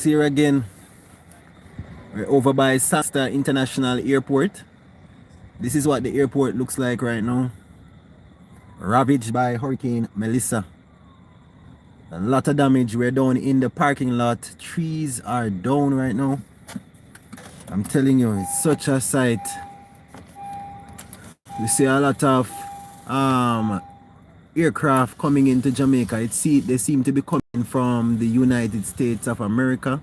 Here again, we're over by Sasta International Airport. This is what the airport looks like right now, ravaged by Hurricane Melissa. A lot of damage. We're down in the parking lot. Trees are down right now. I'm telling you, it's such a sight. We see a lot of aircraft coming into Jamaica. They seem to be coming from the United States of America.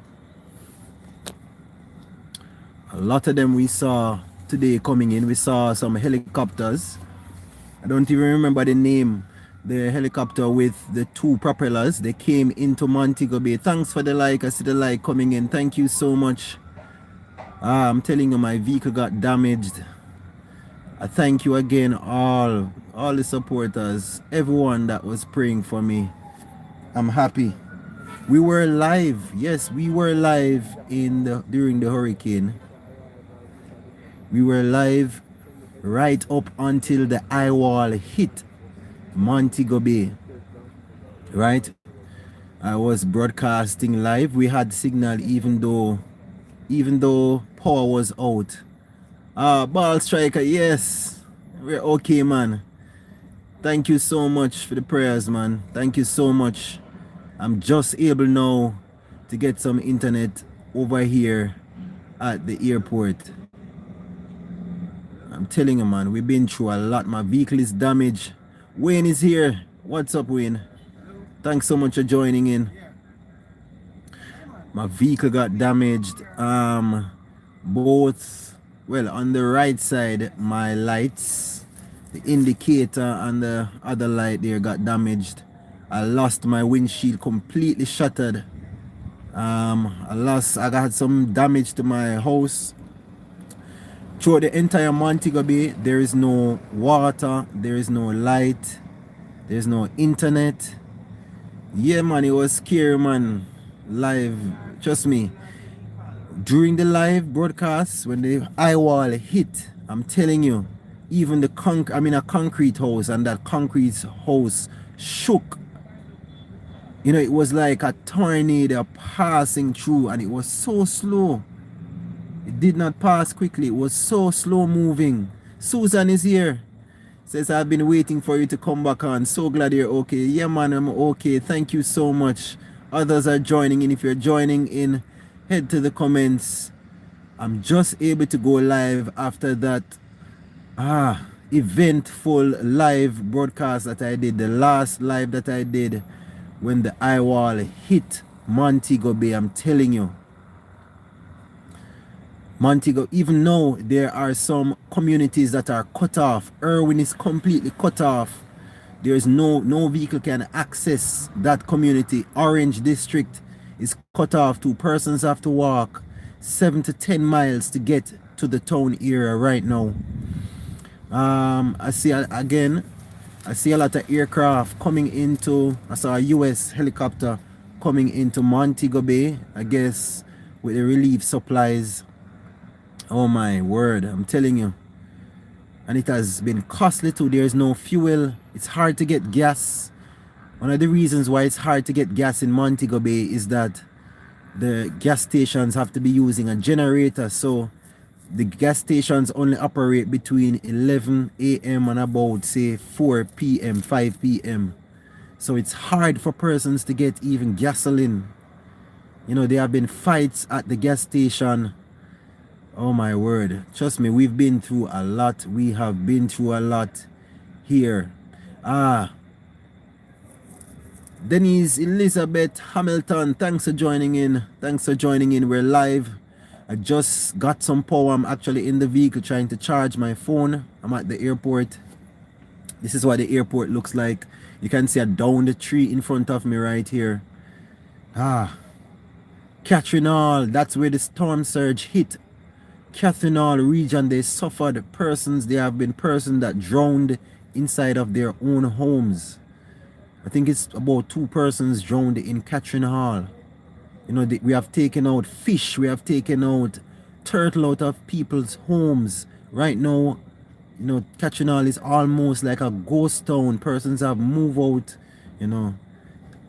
A lot of them we saw today coming in. We saw some helicopters. I don't even remember the name. The helicopter with the two propellers. They came into Montego Bay. Thanks for the like. I see the like coming in. Thank you so much. I'm telling you, my vehicle got damaged. I thank you again, all the supporters, everyone that was praying for me. I'm happy. We were live. Yes, we were live during the hurricane. We were live right up until the eye wall hit Montego Bay. Right? I was broadcasting live. We had signal even though power was out. Ball striker, yes. We're okay, man. Thank you so much for the prayers, man. Thank you so much. I'm just able now to get some internet over here at the airport. I'm telling you, man, we've been through a lot. My vehicle is damaged. Wayne is here. What's up, Wayne? Thanks so much for joining in. My vehicle got damaged. Well, on the right side, my lights, the indicator and the other light there got damaged. I lost my windshield, completely shattered. I got some damage to my house. Throughout the entire Montego Bay, there is no water, there is no light, there's no internet. Yeah, man, it was scary, man. Live, trust me. During the live broadcast, when the eye wall hit, I'm telling you, even I'm in a concrete house, and that concrete house shook. You know, it was like a tornado passing through, and it was so slow. It did not pass quickly. It was so slow moving. Susan is here. Says, I've been waiting for you to come back on. So glad you're okay. Yeah, man, I'm okay. Thank you so much. Others are joining in. If you're joining in, head to the comments. I'm just able to go live after that eventful live broadcast that I did. The last live that I did when the eye wall hit Montego Bay. I'm telling you. Montego, even though there are some communities that are cut off, Irwin is completely cut off. There is no vehicle can access that community. Orange District is cut off. 2 persons have to walk 7 to 10 miles to get to the town area right now. I see a lot of aircraft coming into. I saw a US helicopter coming into Montego Bay, I guess with the relief supplies. Oh my word, I'm telling you. And it has been costly too. There's no fuel. It's hard to get gas. One of the reasons why it's hard to get gas in Montego Bay is that the gas stations have to be using a generator. So the gas stations only operate between 11 a.m. and about say 4 p.m., 5 p.m. So it's hard for persons to get even gasoline. You know, there have been fights at the gas station. Oh my word. Trust me, we've been through a lot. We have been through a lot here. Denise Elizabeth Hamilton, thanks for joining in. Thanks for joining in. We're live. I just got some power. I'm actually in the vehicle trying to charge my phone. I'm at the airport. This is what the airport looks like. You can see a down the tree in front of me right here. Catherine Hall, that's where the storm surge hit. Catherine Hall region, they suffered persons. There have been persons that drowned inside of their own homes. I think it's about 2 persons drowned in Catherine Hall. You know, we have taken out fish, we have taken out turtle out of people's homes. Right now, you know, Catherine Hall is almost like a ghost town. Persons have moved out, you know.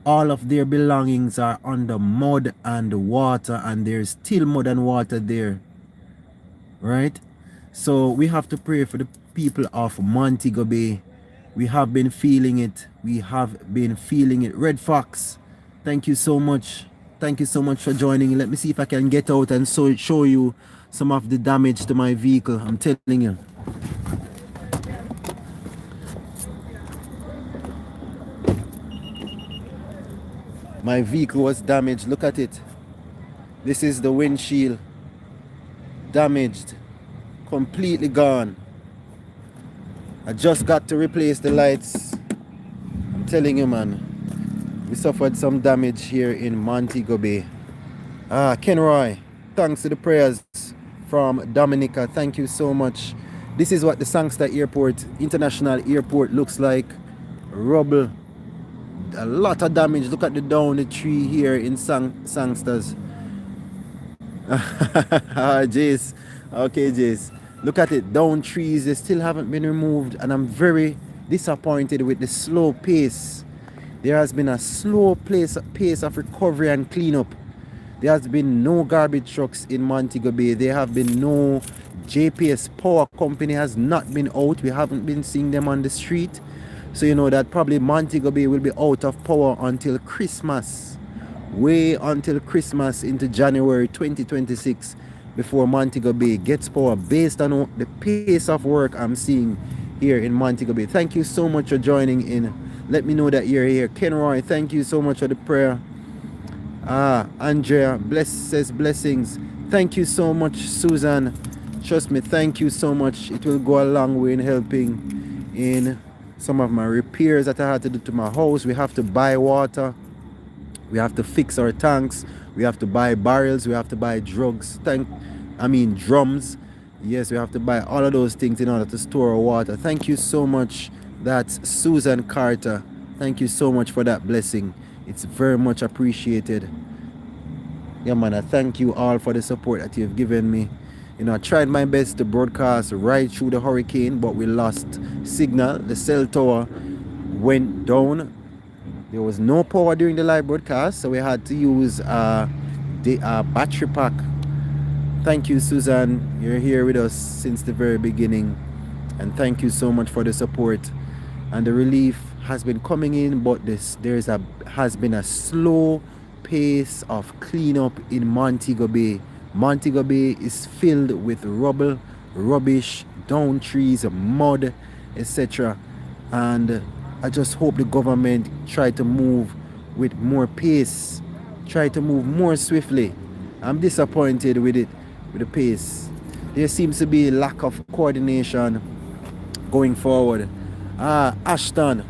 All of their belongings are under mud and water, and there's still mud and water there, right? So we have to pray for the people of Montego Bay. We have been feeling it. We have been feeling it. Red Fox, thank you so much. Thank you so much for joining. Let me see if I can get out and show you some of the damage to my vehicle. I'm telling you. My vehicle was damaged. Look at it. This is the windshield. Damaged. Completely gone. I just got to replace the lights. I'm telling you, man. We suffered some damage here in Montego Bay. Kenroy, thanks to the prayers from Dominica. Thank you so much. This is what the Sangster Airport, International Airport, looks like. Rubble. A lot of damage. Look at the down the tree here in Sangsters. Jace. Okay, Jace. Look at it. Down trees. They still haven't been removed. And I'm very disappointed with the slow pace. There has been a slow pace of recovery and cleanup. There has been no garbage trucks in Montego Bay. There have been no JPS Power Company has not been out. We haven't been seeing them on the street. So you know that probably Montego Bay will be out of power until Christmas. Way until Christmas into January 2026 before Montego Bay gets power based on the pace of work I'm seeing here in Montego Bay. Thank you so much for joining in. Let me know that you're here. Kenroy, thank you so much for the prayer. Andrea, says blessings. Thank you so much, Susan. Trust me, thank you so much. It will go a long way in helping in some of my repairs that I had to do to my house. We have to buy water. We have to fix our tanks. We have to buy barrels. We have to buy drums. Yes, we have to buy all of those things in order to store our water. Thank you so much. That's Susan Carter. Thank you so much for that blessing. It's very much appreciated. Yeah, man, I thank you all for the support that you've given me. You know, I tried my best to broadcast right through the hurricane, but we lost signal. The cell tower went down. There was no power during the live broadcast, so we had to use the battery pack. Thank you, Susan. You're here with us since the very beginning. And thank you so much for the support. And the relief has been coming in, but has been a slow pace of cleanup in Montego Bay. Montego Bay is filled with rubble, rubbish, down trees, mud, etc. And I just hope the government try to move with more pace, try to move more swiftly. I'm disappointed with it, with the pace. There seems to be a lack of coordination going forward. Ashton.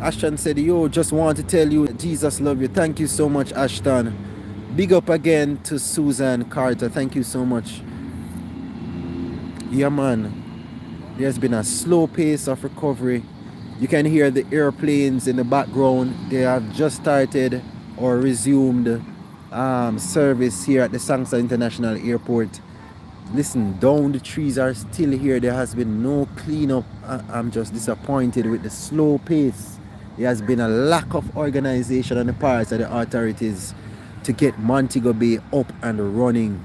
Ashton said, just want to tell you Jesus love you. Thank you so much, Ashton. Big up again to Susan Carter. Thank you so much. Yeah, man. There's been a slow pace of recovery. You can hear the airplanes in the background. They have just started or resumed service here at the Sangster International Airport. Listen, down the trees are still here. There has been no cleanup. I'm just disappointed with the slow pace. There has been a lack of organization on the parts of the authorities to get Montego Bay up and running.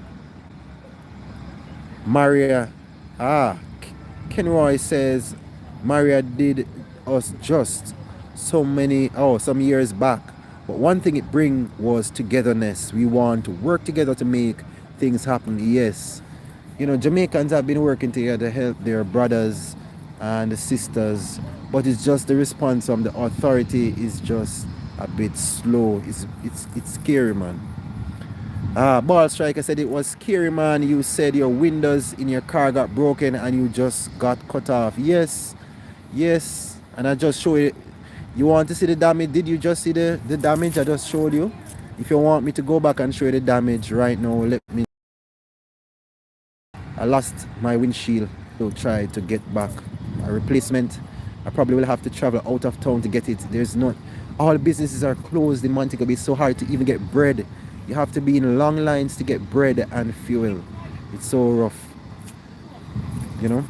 Maria, Kenroy says, Maria did us just some years back. But one thing it bring was togetherness. We want to work together to make things happen. Yes. You know, Jamaicans have been working together to help their brothers and sisters, but it's just the response from the authority is just a bit slow. It's scary, man. Ball Striker said it was scary, man. You said your windows in your car got broken and you just got cut off. Yes, and I just showed it. You want to see the damage? Did you just see the damage I just showed you? If you want me to go back and show you the damage right now, let me. I lost my windshield, so try to get back a replacement. I probably will have to travel out of town to get it. All businesses are closed in Montego Bay. It's so hard to even get bread. You have to be in long lines to get bread and fuel. It's so rough, you know.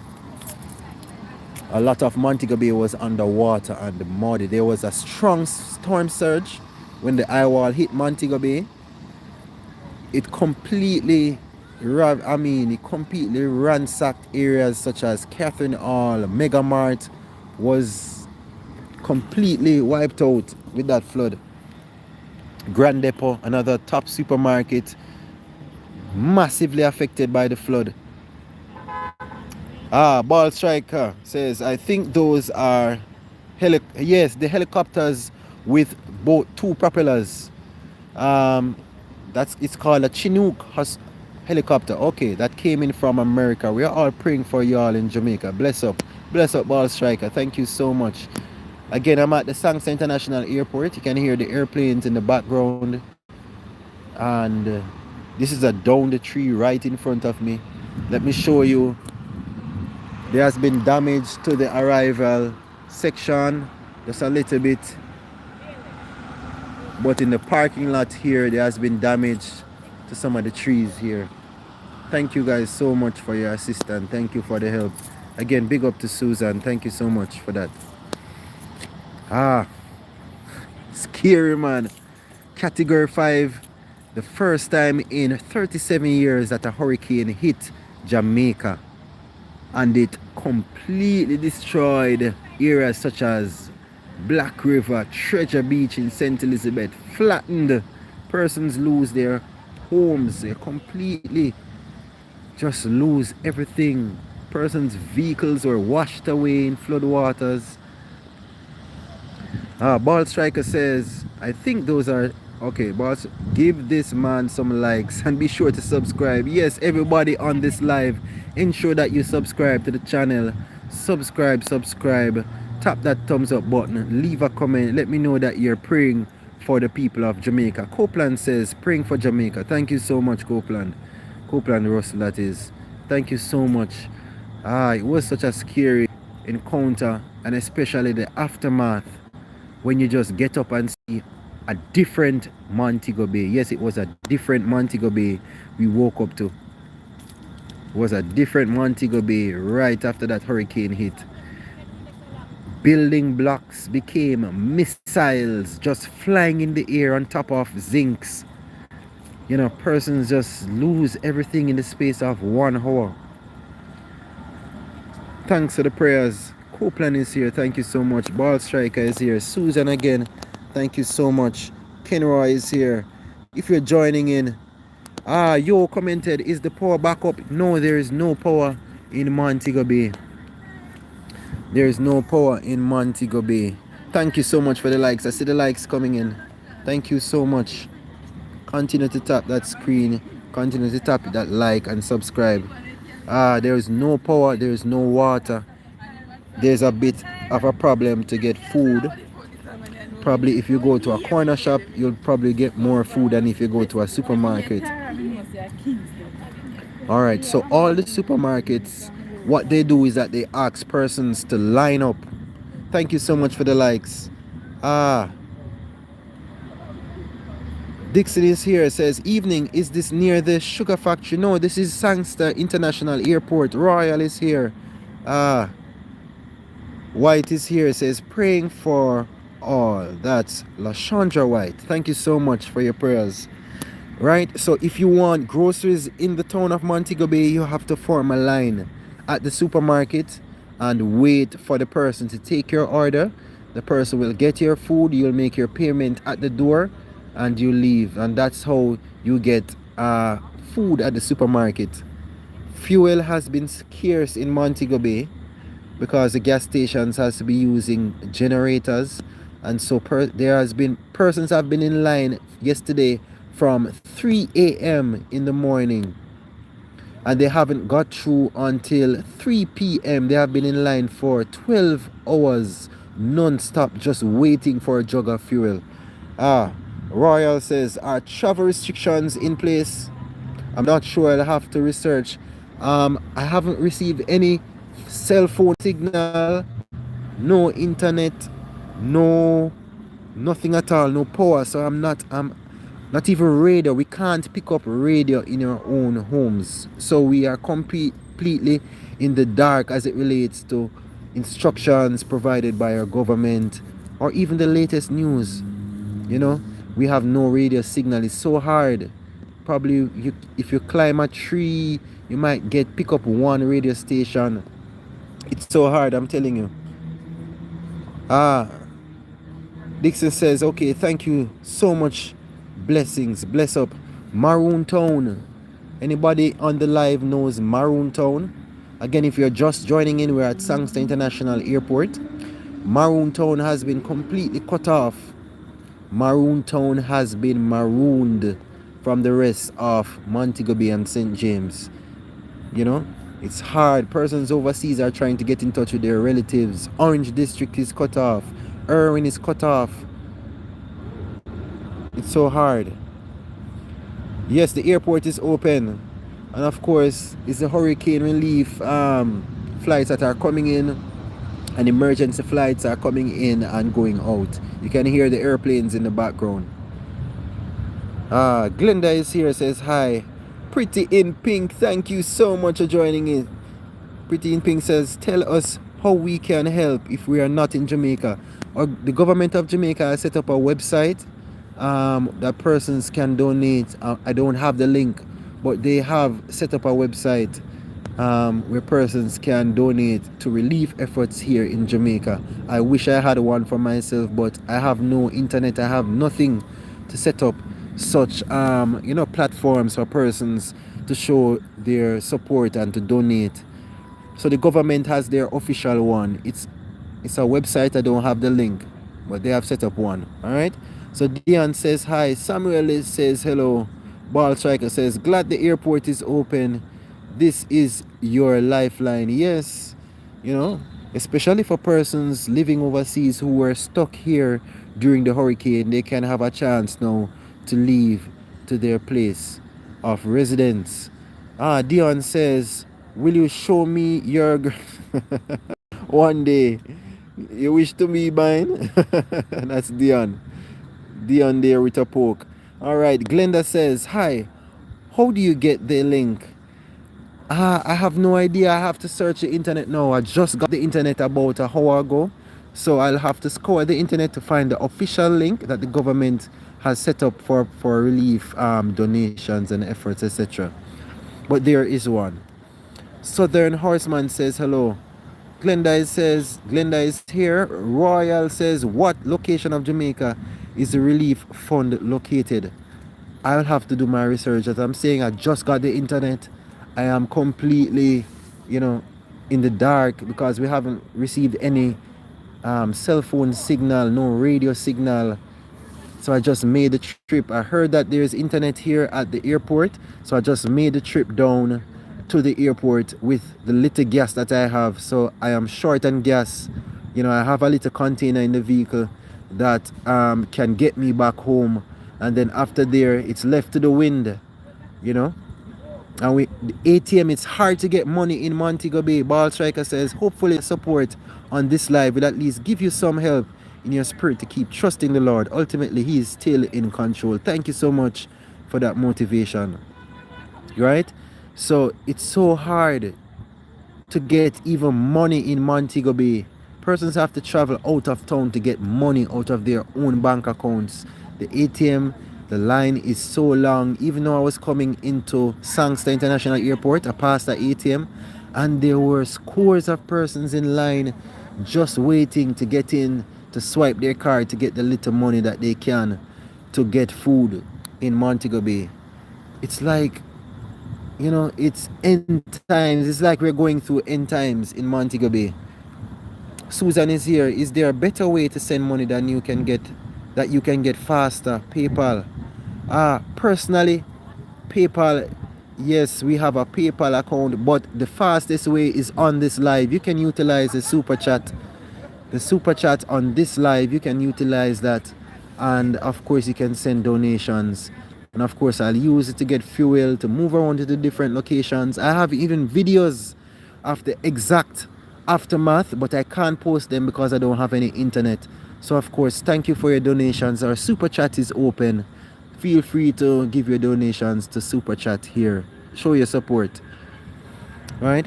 A lot of Montego Bay was underwater and muddy. There was a strong storm surge when the eye wall hit Montego Bay. It completely ransacked areas such as Catherine Hall, Mega Mart was completely wiped out with that flood. Grand Depot, another top supermarket, massively affected by the flood. Ball Striker says, I think those are yes, the helicopters with both two propellers. It's called a Chinook helicopter. Okay, that came in from America. We are all praying for y'all in Jamaica. Bless up, Ball Striker. Thank you so much. Again, I'm at the Sangster International Airport. You can hear the airplanes in the background, and this is a down the tree right in front of me. Let me show you. There has been damage to the arrival section, just a little bit. But in the parking lot here, there has been damage to some of the trees here. Thank you guys so much for your assistance. Thank you for the help. Again, big up to Susan. Thank you so much for that. Scary, man. Category 5. The first time in 37 years that a hurricane hit Jamaica. And it completely destroyed areas such as Black River, Treasure Beach in St. Elizabeth, flattened. Persons lose their homes. They completely just lose everything. Persons' vehicles were washed away in floodwaters. Ball Striker says, I think those are okay. Boss, give this man some likes and be sure to subscribe. Yes, everybody on this live, ensure that you subscribe to the channel. Subscribe. Tap that thumbs up button. Leave a comment. Let me know that you're praying for the people of Jamaica. Copeland says, praying for Jamaica. Thank you so much, Copeland. Copeland Russell, that is. Thank you so much. It was such a scary encounter, and especially the aftermath when you just get up and see a different Montego Bay. Yes, it was a different Montego Bay we woke up to. It was a different Montego Bay right after that hurricane hit. Building blocks became missiles just flying in the air on top of zincs. You know, persons just lose everything in the space of 1 hour. Thanks for the prayers. Copeland is here. Thank you so much. Ball Striker is here. Susan again. Thank you so much. Kenroy is here. If you're joining in, Yo commented, is the power back up? No, there is no power in Montego Bay. There is no power in Montego Bay. Thank you so much for the likes. I see the likes coming in. Thank you so much. Continue to tap that screen. Continue to tap that like and subscribe. There is no power. There is no water. There's a bit of a problem to get food. Probably if you go to a corner shop, you'll probably get more food than if you go to a supermarket. Alright, so all the supermarkets, what they do is that they ask persons to line up. Thank you so much for the likes. Dixon is here, says, evening, is this near the sugar factory? No, this is Sangster International Airport. Royal is here. White is here, says, praying for all. That's LaShandra White. Thank you so much for your prayers. Right, so if you want groceries in the town of Montego Bay, you have to form a line at the supermarket and wait for the person to take your order. The person will get your food, you'll make your payment at the door, and you leave. And that's how you get food at the supermarket. Fuel has been scarce in Montego Bay because the gas stations has to be using generators, and so there has been persons have been in line yesterday from 3 a.m. in the morning, and they haven't got through until 3 p.m. They have been in line for 12 hours non-stop, just waiting for a jug of fuel. Royal says, are travel restrictions in place? I'm not sure. I'll have to research. I haven't received any cell phone signal, no internet, nothing at all, no power. So I'm not even radio. We can't pick up radio in our own homes. So we are completely in the dark as it relates to instructions provided by our government, or even the latest news. You know, we have no radio signal. It's so hard. Probably if you climb a tree, you might pick up one radio station. It's so hard, I'm telling you. Ah, Dixon says, okay, thank you so much. Blessings, bless up. Maroon Town. Anybody on the live knows Maroon Town? Again, if you're just joining in, we're at Sangster International Airport. Maroon Town has been completely cut off. Maroon Town has been marooned from the rest of Montego Bay and St. James. You know, it's hard. Persons overseas are trying to get in touch with their relatives. Orange District is cut off. Irwin is cut off. It's so hard. Yes, the airport is open. And of course, it's the hurricane relief flights that are coming in. And emergency flights are coming in and going out. You can hear the airplanes in the background. Glenda is here, says hi. Pretty in Pink, thank you so much for joining in. Pretty in Pink says, tell us how we can help if we are not in Jamaica. Or the government of Jamaica has set up a website that persons can donate. I don't have the link, but they have set up a website where persons can donate to relief efforts here in Jamaica. I wish I had one for myself, but I have no internet. I have nothing to set up such platforms for persons to show their support and to donate. So the government has their official one. It's a website. I don't have the link, but they have set up one. All right. So Dion says hi. Samuel says hello. Ball Striker says, glad the airport is open. This is your lifeline. Yes, especially for persons living overseas who were stuck here during the hurricane, they can have a chance now to leave to their place of residence. Dion says, will you show me your one day? You wish to be mine? That's Dion. Dion there with a poke. All right, Glenda says, hi, how do you get the link? I have no idea. I have to search the internet now. I just got the internet about an hour ago. So I'll have to scour the internet to find the official link that the government has set up for relief donations and efforts, etc. But there is one. Southern Horseman says hello. Glenda is here. Royal says, what location of Jamaica is the relief fund located? I'll have to do my research. As I'm saying, I just got the internet. I am completely, in the dark because we haven't received any cell phone signal, no radio signal. So I just made the trip. I heard that there's internet here at the airport. So I just made the trip down to the airport with the little gas that I have. So I am short on gas. I have a little container in the vehicle that can get me back home. And then after there, it's left to the wind, And the ATM, it's hard to get money in Montego Bay. Ball Striker says, hopefully support on this live will at least give you some help in your spirit to keep trusting the Lord. Ultimately, He is still in control. Thank you so much for that motivation. Right? So it's so hard to get even money in Montego Bay. Persons have to travel out of town to get money out of their own bank accounts. The ATM, the line is so long. Even though I was coming into Sangster International Airport, I passed the ATM and there were scores of persons in line just waiting to get in, to swipe their card to get the little money that they can to get food in Montego Bay. It's like, it's end times. It's like we're going through end times in Montego Bay. Susan is here. Is there a better way to send money that you can get faster? PayPal. Personally, PayPal, yes, we have a PayPal account, but the fastest way is on this live. You can utilize the super chat. The super chat on this live, you can utilize that. And of course, you can send donations. And of course, I'll use it to get fuel, to move around to the different locations. I have even videos of the exact aftermath, but I can't post them because I don't have any internet. So of course, thank you for your donations. Our super chat is open. Feel free to give your donations to super chat here. Show your support. Right?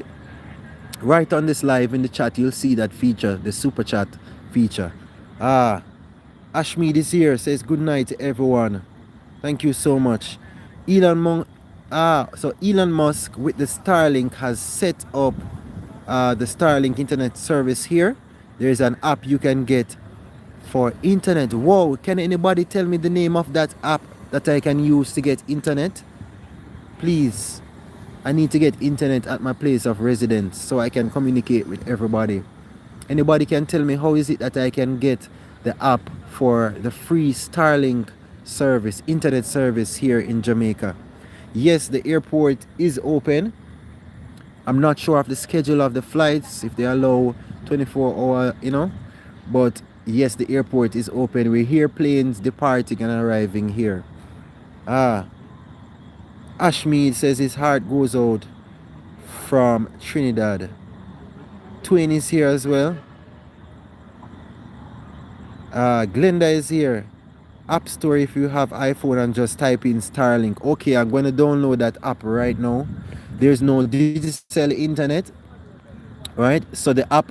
Right on this live in the chat, you'll see that feature, the super chat feature. Ashmead is here, says good night to everyone. Thank you so much. So Elon Musk with the Starlink has set up the Starlink internet service here. There's an app you can get for internet. Whoa, can anybody tell me the name of that app that I can use to get internet? Please. I need to get internet at my place of residence so I can communicate with everybody. Anybody can tell me how is it that I can get the app for the free Starlink service, internet service here in Jamaica? Yes, the airport is open. I'm not sure of the schedule of the flights, if they allow 24-hour, but yes, the airport is open. We hear planes departing and arriving here. Ashmead says his heart goes out from Trinidad. Twain is here as well. Glenda is here. App Store, if you have iPhone and just type in Starlink. Okay, I'm going to download that app right now. There's no digital internet, right? So the app,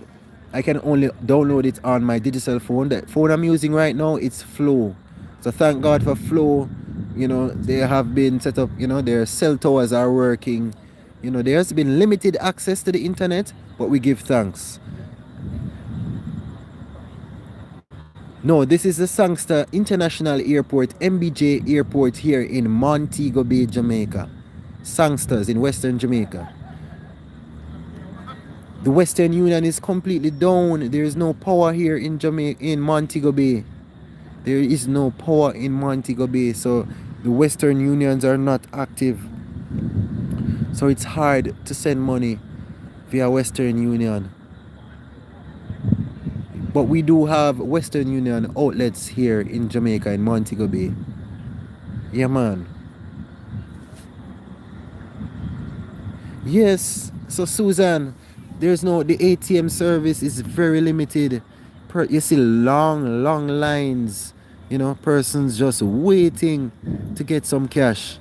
I can only download it on my digital phone. The phone I'm using right now, it's Flow. So thank God for Flow. They have been set up, their cell towers are working. There's been limited access to the internet, but we give thanks. No, this is the Sangster International Airport, MBJ Airport here in Montego Bay, Jamaica. Sangsters in Western Jamaica. The Western Union is completely down. There is no power here in Jamaica, in Montego Bay. There is no power in Montego Bay, so the Western Unions are not active. So it's hard to send money via Western Union. But we do have Western Union outlets here in Jamaica, in Montego Bay. Yeah, man. Yes, so Susan, the ATM service is very limited. You see long lines, persons just waiting to get some cash.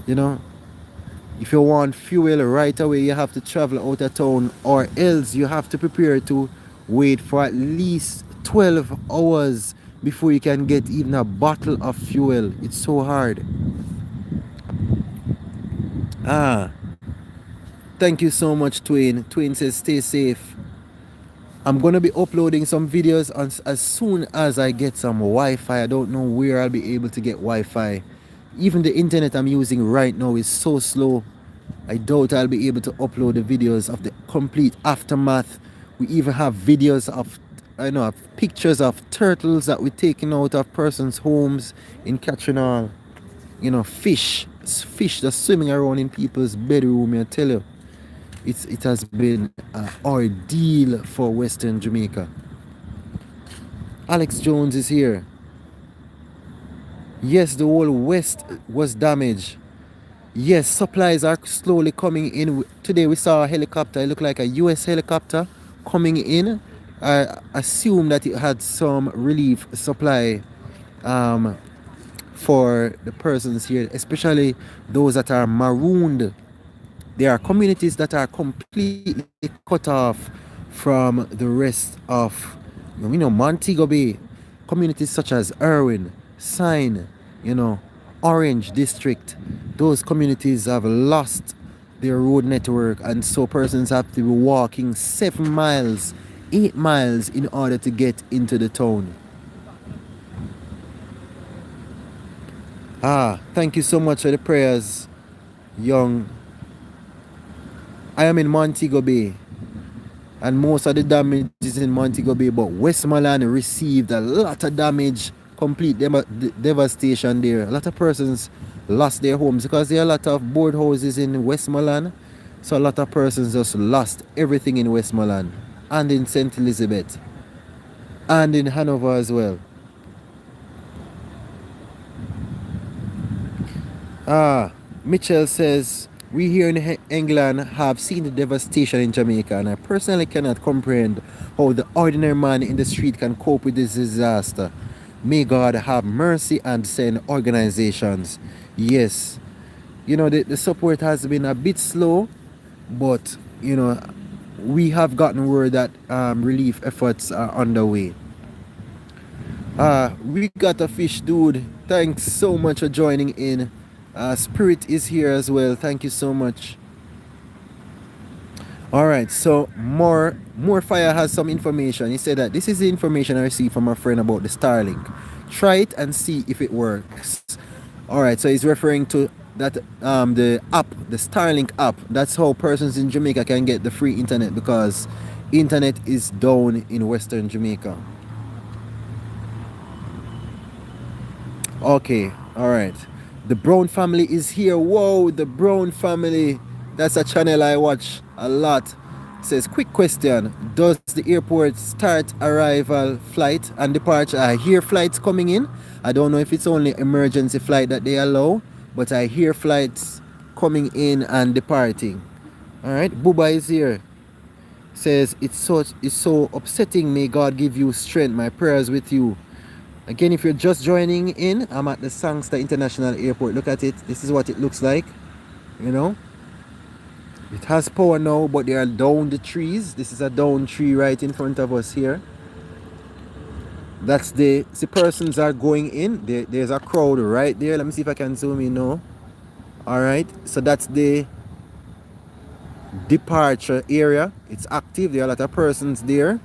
If you want fuel right away, you have to travel out of town, or else you have to prepare to wait for at least 12 hours before you can get even a bottle of fuel. It's so hard. Thank you so much, Twain. Twain says stay safe. I'm going to be uploading some videos as soon as I get some Wi-Fi. I don't know where I'll be able to get Wi-Fi. Even the internet I'm using right now is so slow. I doubt I'll be able to upload the videos of the complete aftermath. We even have videos of pictures of turtles that we're taking out of persons' homes in Catrinal. Fish just swimming around in people's bedroom. I tell you, it has been an ordeal for Western Jamaica. Alex Jones is here. Yes, the whole West was damaged. Yes, supplies are slowly coming in. Today we saw a helicopter. It looked like a US helicopter coming in. I assume that it had some relief supply for the persons here, especially those that are marooned. There are communities that are completely cut off from the rest of, Montego Bay. Communities such as Irwin, Sine, Orange District. Those communities have lost their road network, and so persons have to be walking 7 miles, 8 miles in order to get into the town. Thank you so much for the prayers, young. I am in Montego Bay, and most of the damage is in Montego Bay, but Westmoreland received a lot of damage, complete devastation there. A lot of persons lost their homes because there are a lot of board houses in Westmoreland, so a lot of persons just lost everything in Westmoreland and in St. Elizabeth and in Hanover as well. Mitchell says, we here in England have seen the devastation in Jamaica, and I personally cannot comprehend how the ordinary man in the street can cope with this disaster. May God have mercy and send organizations. Yes, the support has been a bit slow, but you know, we have gotten word that relief efforts are underway. We got a fish, dude. Thanks so much for joining in. Spirit is here as well. Thank you so much. All right, so more fire has some information. He said that this is the information I received from a friend about the Starlink. Try it and see if it works. All right, so he's referring to that the app, the Starlink app. That's how persons in Jamaica can get the free internet because internet is down in Western Jamaica. Okay, all right. The Brown family is here. Whoa, the Brown family. That's a channel I watch a lot. It says, quick question. Does the airport start arrival flight and departure? I hear flights coming in. I don't know if it's only emergency flight that they allow, but I hear flights coming in and departing. All right, Buba is here. Says, it's so upsetting. May God give you strength. My prayers with you. Again, if you're just joining in, I'm at the Sangster International Airport. Look at it. This is what it looks like. You know, it has power now, but they are down the trees. This is a down tree right in front of us here. That's the persons are going in. There's a crowd right there. Let me see if I can zoom in now. All right, so that's the departure area. It's active. There are a lot of persons there.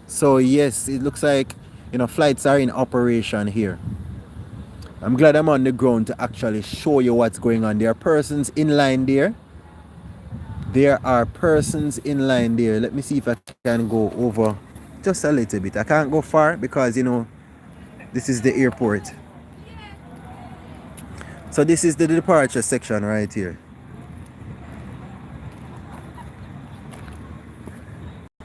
So yes, it looks like, you know, flights are in operation here. I'm glad I'm on the ground to actually show you what's going on. There are persons in line there. There are persons in line there. Let me see if I can go over just a little bit. I can't go far because, you know, this is the airport. So this is the departure section right here.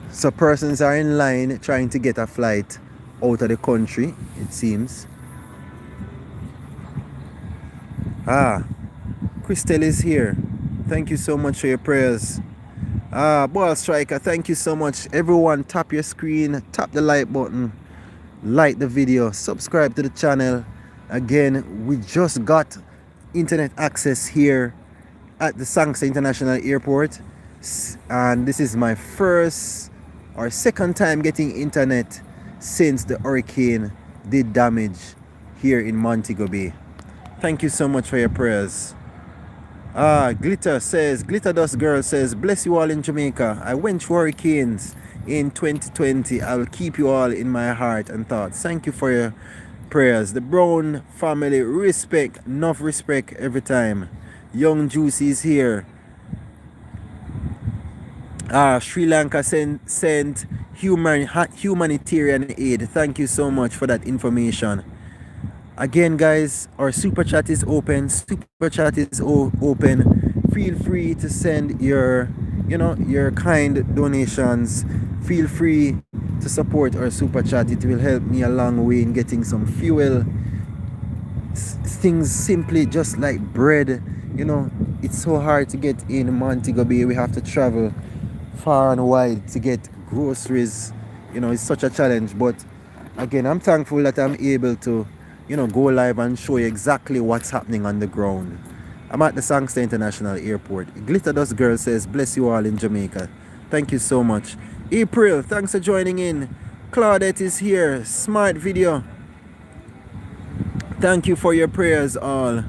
So persons are in line trying to get a flight out of the country, it seems. Christelle is here. Thank you so much for your prayers. Ball Striker, thank you so much. Everyone, tap your screen, tap the like button, like the video, subscribe to the channel. Again, we just got internet access here at the Sangster International Airport, and this is my first or second time getting internet since the hurricane did damage here in Montego Bay. Thank you so much for your prayers. Glitter Dust Girl says, bless you all in Jamaica. I went through hurricanes in 2020. I will keep you all in my heart and thoughts. Thank you for your prayers. The Brown family, respect, enough respect every time. Young Juicy is here. Sri Lanka sent humanitarian aid. Thank you so much for that information. Again, guys, our super chat is open. Super chat is open. Feel free to send your, you know, your kind donations. Feel free to support our super chat. It will help me a long way in getting some fuel. Things simply just like bread. You know, it's so hard to get in Montego Bay. We have to travel far and wide to get groceries. You know, it's such a challenge. But again, I'm thankful that I'm able to, you know, go live and show you exactly what's happening on the ground. I'm at the Sangster International Airport. Glitter Dust Girl says, bless you all in Jamaica. Thank you so much. April, thanks for joining in. Claudette is here. Smart video. Thank you for your prayers all.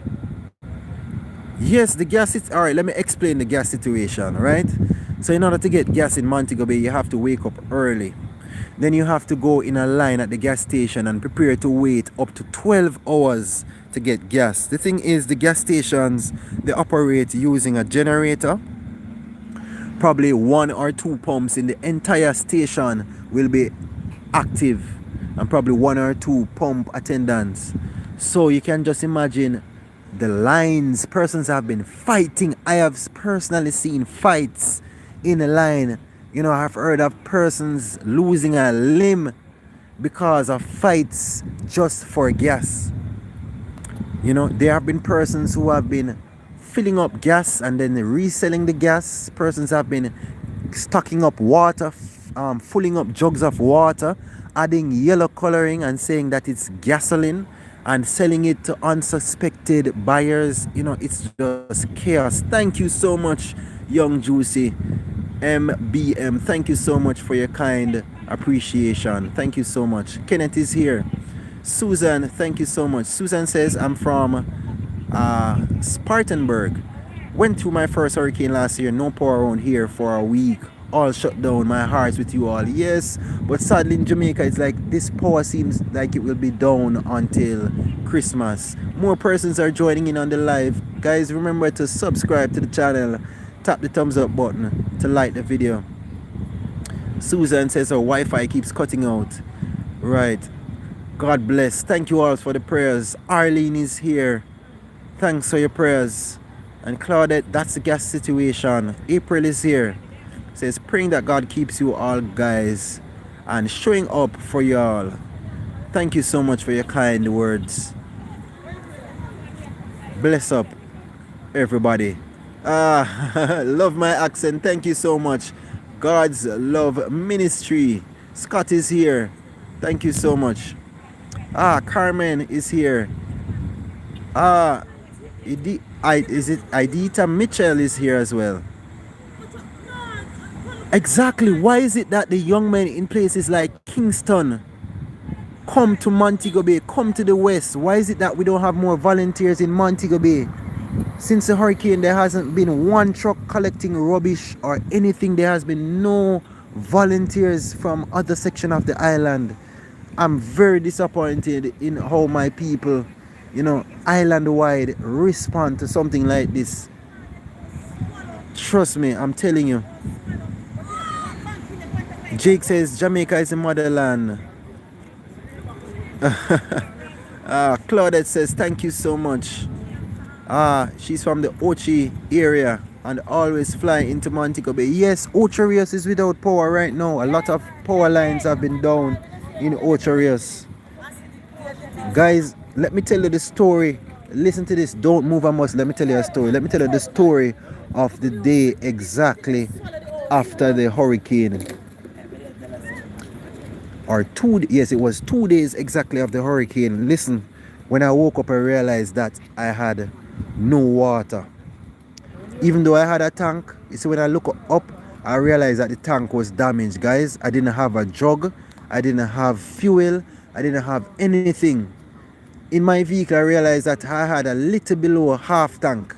Yes, the gas is all right. Let me explain the gas situation, right? So in order to get gas in Montego Bay, you have to wake up early. Then you have to go in a line at the gas station and prepare to wait up to 12 hours to get gas. The thing is, the gas stations, they operate using a generator. Probably 1 or 2 pumps in the entire station will be active, and probably 1 or 2 pump attendants. So you can just imagine the lines. Persons have been fighting. I have personally seen fights in a line. You know, I've heard of persons losing a limb because of fights just for gas. You know, there have been persons who have been filling up gas and then reselling the gas. Persons have been stocking up water, filling up jugs of water, adding yellow coloring and saying that it's gasoline and selling it to unsuspected buyers. You know, it's just chaos. Thank you so much, Young Juicy, MBM, thank you so much for your kind appreciation. Thank you so much. Kenneth is here. Susan, thank you so much. Susan says, I'm from Spartanburg. Went through my first hurricane last year. No power around here for a week. All shut down. My heart's with you all. Yes, but sadly in Jamaica, it's like this power seems like it will be down until Christmas. More persons are joining in on the live. Guys, remember to subscribe to the channel. Tap the thumbs up button to like the video. Susan says her Wi-Fi keeps cutting out. Right. God bless. Thank you all for the prayers. Arlene is here. Thanks for your prayers. And Claudette, that's the gas situation. April is here. Says, praying that God keeps you all, guys, and showing up for y'all. Thank you so much for your kind words. Bless up, everybody. Love my accent. Thank you so much. God's Love Ministry. Scott is here. Thank you so much. Carmen is here. Is it Idita Mitchell is here as well? Exactly. Why is it that the young men in places like Kingston come to Montego Bay, come to the west? Why is it that we don't have more volunteers in Montego Bay? Since the hurricane, there hasn't been one truck collecting rubbish or anything. There has been no volunteers from other section of the island. I'm very disappointed in how my people, island-wide respond to something like this. Trust me, I'm telling you. Jake says Jamaica is the motherland. Claudette says thank you so much. She's from the Ochi area and always fly into Montego Bay. Yes, Ocho Rios is without power right now. A lot of power lines have been down in Ocho Rios. Guys, let me tell you the story. Listen to this. Don't move a muscle. Let me tell you a story. Let me tell you the story of the day exactly after the hurricane. Yes, it was 2 days exactly of the hurricane. Listen, when I woke up, I realized that I had no water. Even though I had a tank, you see, when I look up, I realized that the tank was damaged, guys. I didn't have a jug. I didn't have fuel. I didn't have anything. In my vehicle, I realized that I had a little below half tank,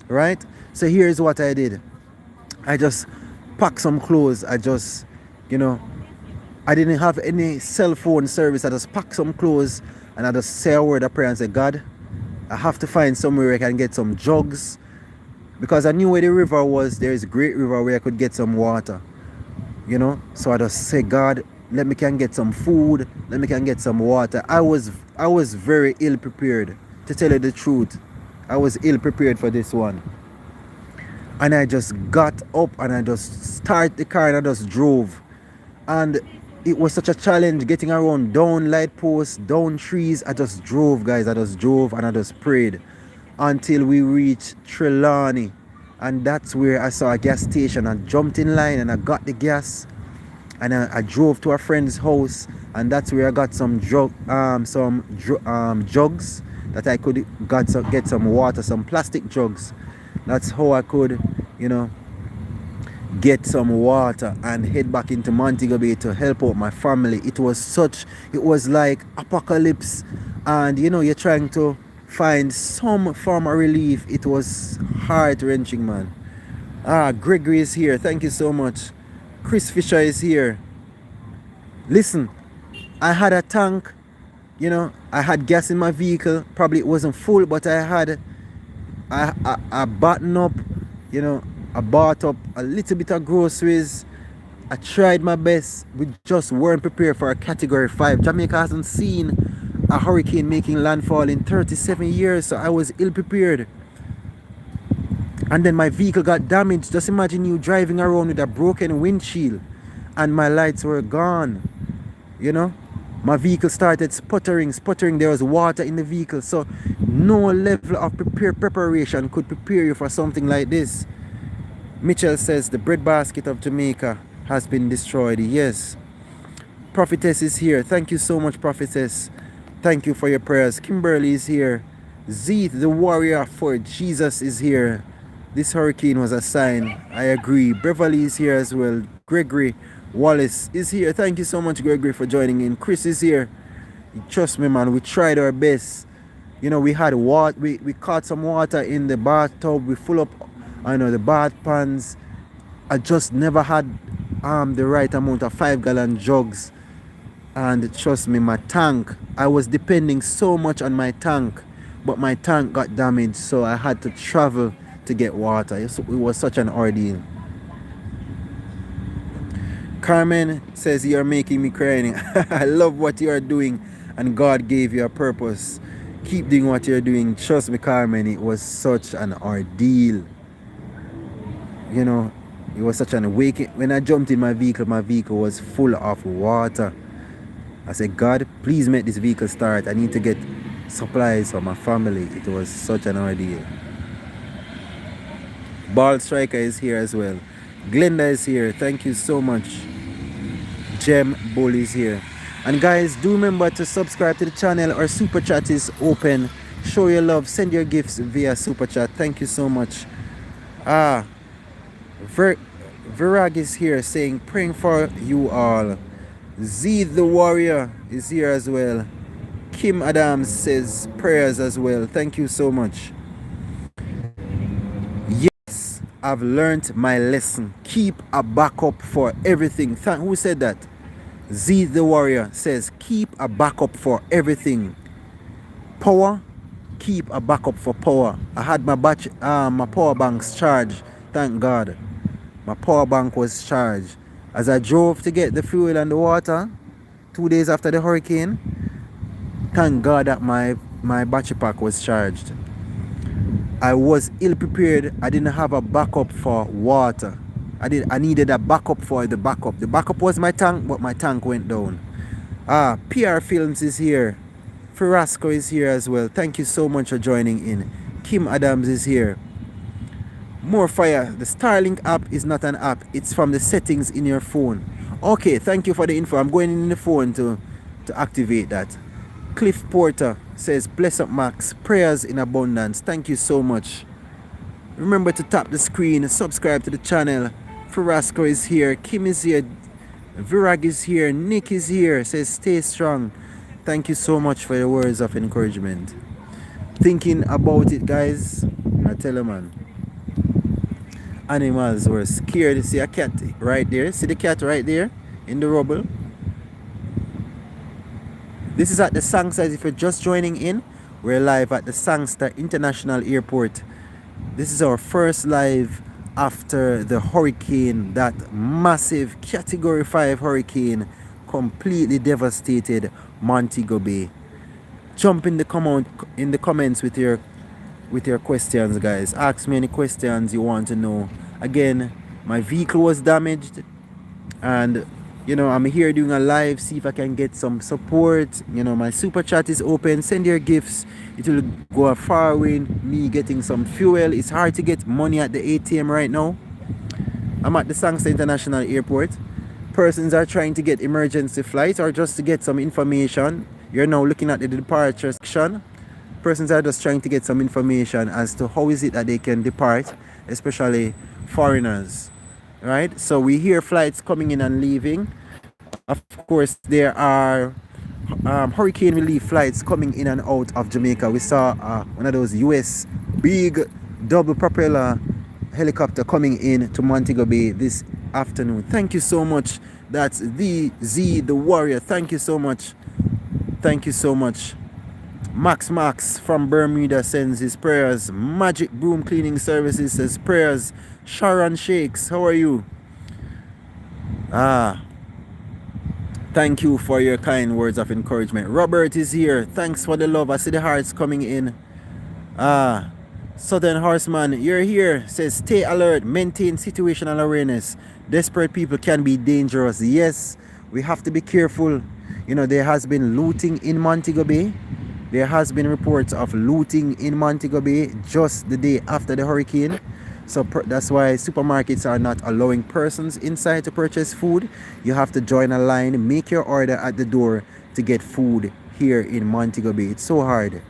right? So here's what I did. I just packed some clothes. I just, I didn't have any cell phone service. I just packed some clothes and I just say a word of prayer and say, God, I have to find somewhere where I can get some jugs, because I knew where the river was. There is a great river where I could get some water, So I just say, God, let me can get some food. Let me can get some water. I was very ill prepared, to tell you the truth. I was ill prepared for this one. And I just got up and I just started the car and I just drove. And it was such a challenge getting around down light posts, down trees. I just drove, guys. I just drove and I just prayed until we reached Trelawney. And that's where I saw a gas station. I jumped in line and I got the gas. And I drove to a friend's house. And that's where I got some jugs that I could get some water, some plastic jugs. That's how I could, get some water and head back into Montego Bay to help out my family. It was like apocalypse, and you're trying to find some form of relief. It was heart-wrenching, man. Gregory is here. Thank you so much. Chris Fisher is here. Listen, I had a tank, I had gas in my vehicle. Probably it wasn't full, but I buttoned up, I bought up a little bit of groceries. I tried my best. We just weren't prepared for a category 5. Jamaica hasn't seen a hurricane making landfall in 37 years, so I was ill prepared. And then my vehicle got damaged. Just imagine you driving around with a broken windshield and my lights were gone. My vehicle started sputtering. There was water in the vehicle. So no level of preparation could prepare you for something like this. Mitchell says the breadbasket of Jamaica has been destroyed. Yes. Prophetess is here. Thank you so much, Prophetess. Thank you for your prayers. Kimberly is here. Zeeth, the warrior for Jesus, is here. This hurricane was a sign. I agree. Beverly is here as well. Gregory Wallace is here. Thank you so much, Gregory, for joining in. Chris is here. Trust me, man, we tried our best. You know, we had water. We caught some water in the bathtub. We full up, I know, the bath pans. I just never had the right amount of 5-gallon jugs. And trust me, my tank, I was depending so much on my tank, but my tank got damaged, so I had to travel to get water. It was such an ordeal. Carmen says, you're making me crying. I love what you are doing, and God gave you a purpose. Keep doing what you're doing. Trust me, Carmen, it was such an ordeal. You know, it was such an awakening. When I jumped in my vehicle was full of water. I said, God, please make this vehicle start. I need to get supplies for my family. It was such an ordeal. Ball Striker is here as well. Glenda is here. Thank you so much. Gem Bull is here. And guys, do remember to subscribe to the channel. Our super chat is open. Show your love. Send your gifts via super chat. Thank you so much. Virag is here saying, praying for you all. Z the Warrior is here as well. Kim Adams says prayers as well. Thank you so much. Yes, I've learned my lesson. Keep a backup for everything. Who said that? Z the Warrior says keep a backup for everything. Power, keep a backup for power. I had my power banks charged. Thank God. My power bank was charged. As I drove to get the fuel and the water 2 days after the hurricane, thank God that my battery pack was charged. I was ill prepared. I didn't have a backup for water. I needed a backup for the backup. The backup was my tank, but my tank went down. PR Films is here. Ferrasco is here as well. Thank you so much for joining in. Kim Adams is here. More fire. The Starlink app is not an app. It's from the settings in your phone. Okay, thank you for the info. I'm going in the phone to activate that. Cliff Porter says, bless up Max. Prayers in abundance. Thank you so much. Remember to tap the screen. Subscribe to the channel. Ferrasco is here. Kim is here. Virag is here. Nick is here. Says, stay strong. Thank you so much for your words of encouragement. Thinking about it, guys. I tell you, man. Animals were scared. You see a cat right there. See the cat right there in the rubble. This is at the Sangster. If you're just joining in, we're live at the Sangster International Airport. This is our first live after the hurricane, that massive Category 5 hurricane completely devastated Montego Bay. Jump in the comments with your questions, guys. Ask me any questions you want to know. Again, my vehicle was damaged, and you know, I'm here doing a live, see if I can get some support. You know, my super chat is open. Send your gifts. It will go a far way in me getting some fuel. It's hard to get money at the ATM right now. I'm at the Sangster International Airport. Persons are trying to get emergency flights or just to get some information. You're now looking at the departure section. Persons are just trying to get some information as to how is it that they can depart, especially foreigners, right? So we hear flights coming in and leaving. Of course, there are hurricane relief flights coming in and out of Jamaica. We saw one of those US big double propeller helicopter coming in to Montego Bay this afternoon. Thank you so much. That's the Warrior. Thank you so much. Thank you so much. Max from Bermuda sends his prayers. Magic Broom Cleaning Services says prayers. Sharon Shakes, how are you? Thank you for your kind words of encouragement. Robert is here. Thanks for the love. I see the hearts coming in. Southern Horseman, you're here. Says stay alert, maintain situational awareness. Desperate people can be dangerous. Yes, we have to be careful. You know, there has been looting in Montego Bay. There has been reports of looting in Montego Bay just the day after the hurricane. So that's why supermarkets are not allowing persons inside to purchase food. You have to join a line, make your order at the door to get food here in Montego Bay. It's so hard.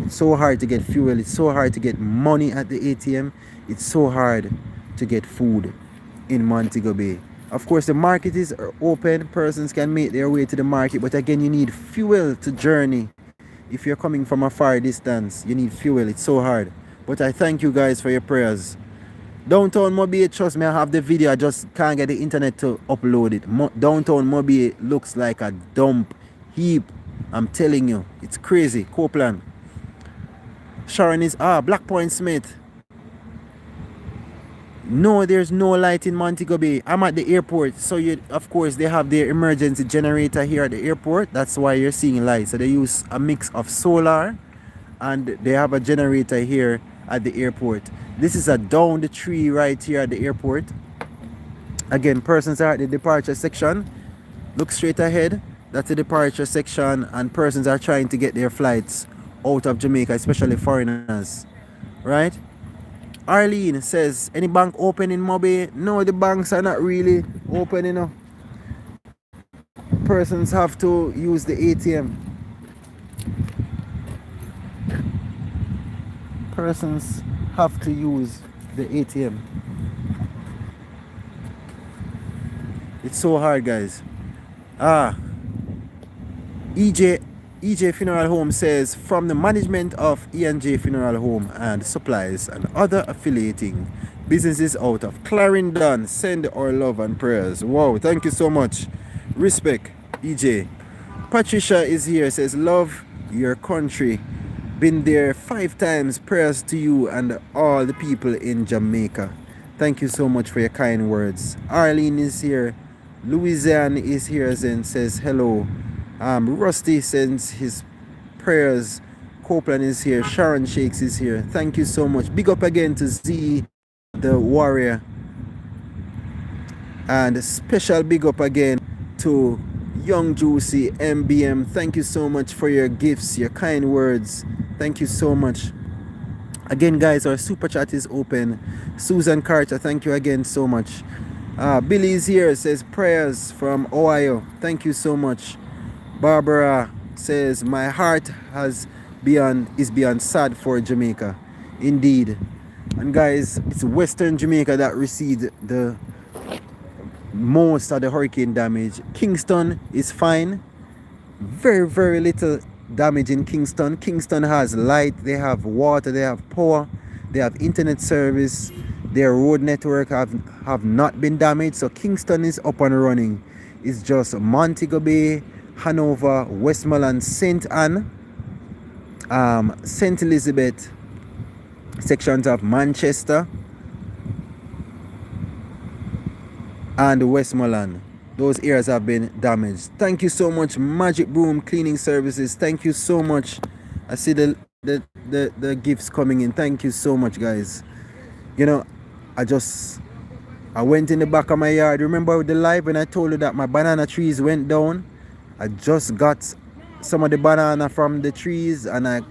It's so hard to get fuel. It's so hard to get money at the ATM. It's so hard to get food in Montego Bay. Of course, the market is open. Persons can make their way to the market. But again, you need fuel to journey. If you're coming from a far distance, you need fuel. It's so hard. But I thank you guys for your prayers. Downtown Mobile, trust me, I have the video. I just can't get the internet to upload it. Downtown Mobile looks like a dump heap. I'm telling you, it's crazy. Copeland. Sharon is Black Point Smith. No, there's no light in Montego Bay. I'm at the airport, so of course they have their emergency generator here at the airport. That's why you're seeing light. So they use a mix of solar, and they have a generator here at the airport. This is a down the tree right here at the airport. Again, persons are at the departure section. Look straight ahead. That's the departure section, and persons are trying to get their flights out of Jamaica, especially foreigners, right? Arlene says, any bank open in Mobe? No, the banks are not really open, you know. Persons have to use the ATM. Persons have to use the ATM. It's so hard, guys. EJ Funeral Home says, from the management of E&J Funeral Home and Supplies and other affiliating businesses out of Clarendon, send our love and prayers. Wow, thank you so much. Respect, EJ. Patricia is here, says, love your country. Been there 5 times. Prayers to you and all the people in Jamaica. Thank you so much for your kind words. Arlene is here. Louisiana is here and says hello. Rusty sends his prayers. Copeland is here. Sharon Shakes is here. Thank you so much. Big up again to Z the Warrior. And a special big up again to Young Juicy MBM. Thank you so much for your gifts, your kind words. Thank you so much. Again, guys, our super chat is open. Susan Carter, thank you again so much. Billy is here, says prayers from Ohio. Thank you so much. Barbara says, my heart is beyond sad for Jamaica. Indeed. And guys, it's Western Jamaica that received the most of the hurricane damage. Kingston is fine. Very, very little damage in Kingston. Kingston has light, they have water, they have power, they have internet service. Their road network have not been damaged. So Kingston is up and running. It's just Montego Bay, Hanover, Westmoreland, St. Anne, St. Elizabeth, sections of Manchester, and Westmoreland. Those areas have been damaged. Thank you so much, Magic Broom Cleaning Services. Thank you so much. I see the gifts coming in. Thank you so much, guys. You know, I went in the back of my yard. Remember the live when I told you that my banana trees went down? I just got some of the banana from the trees, and I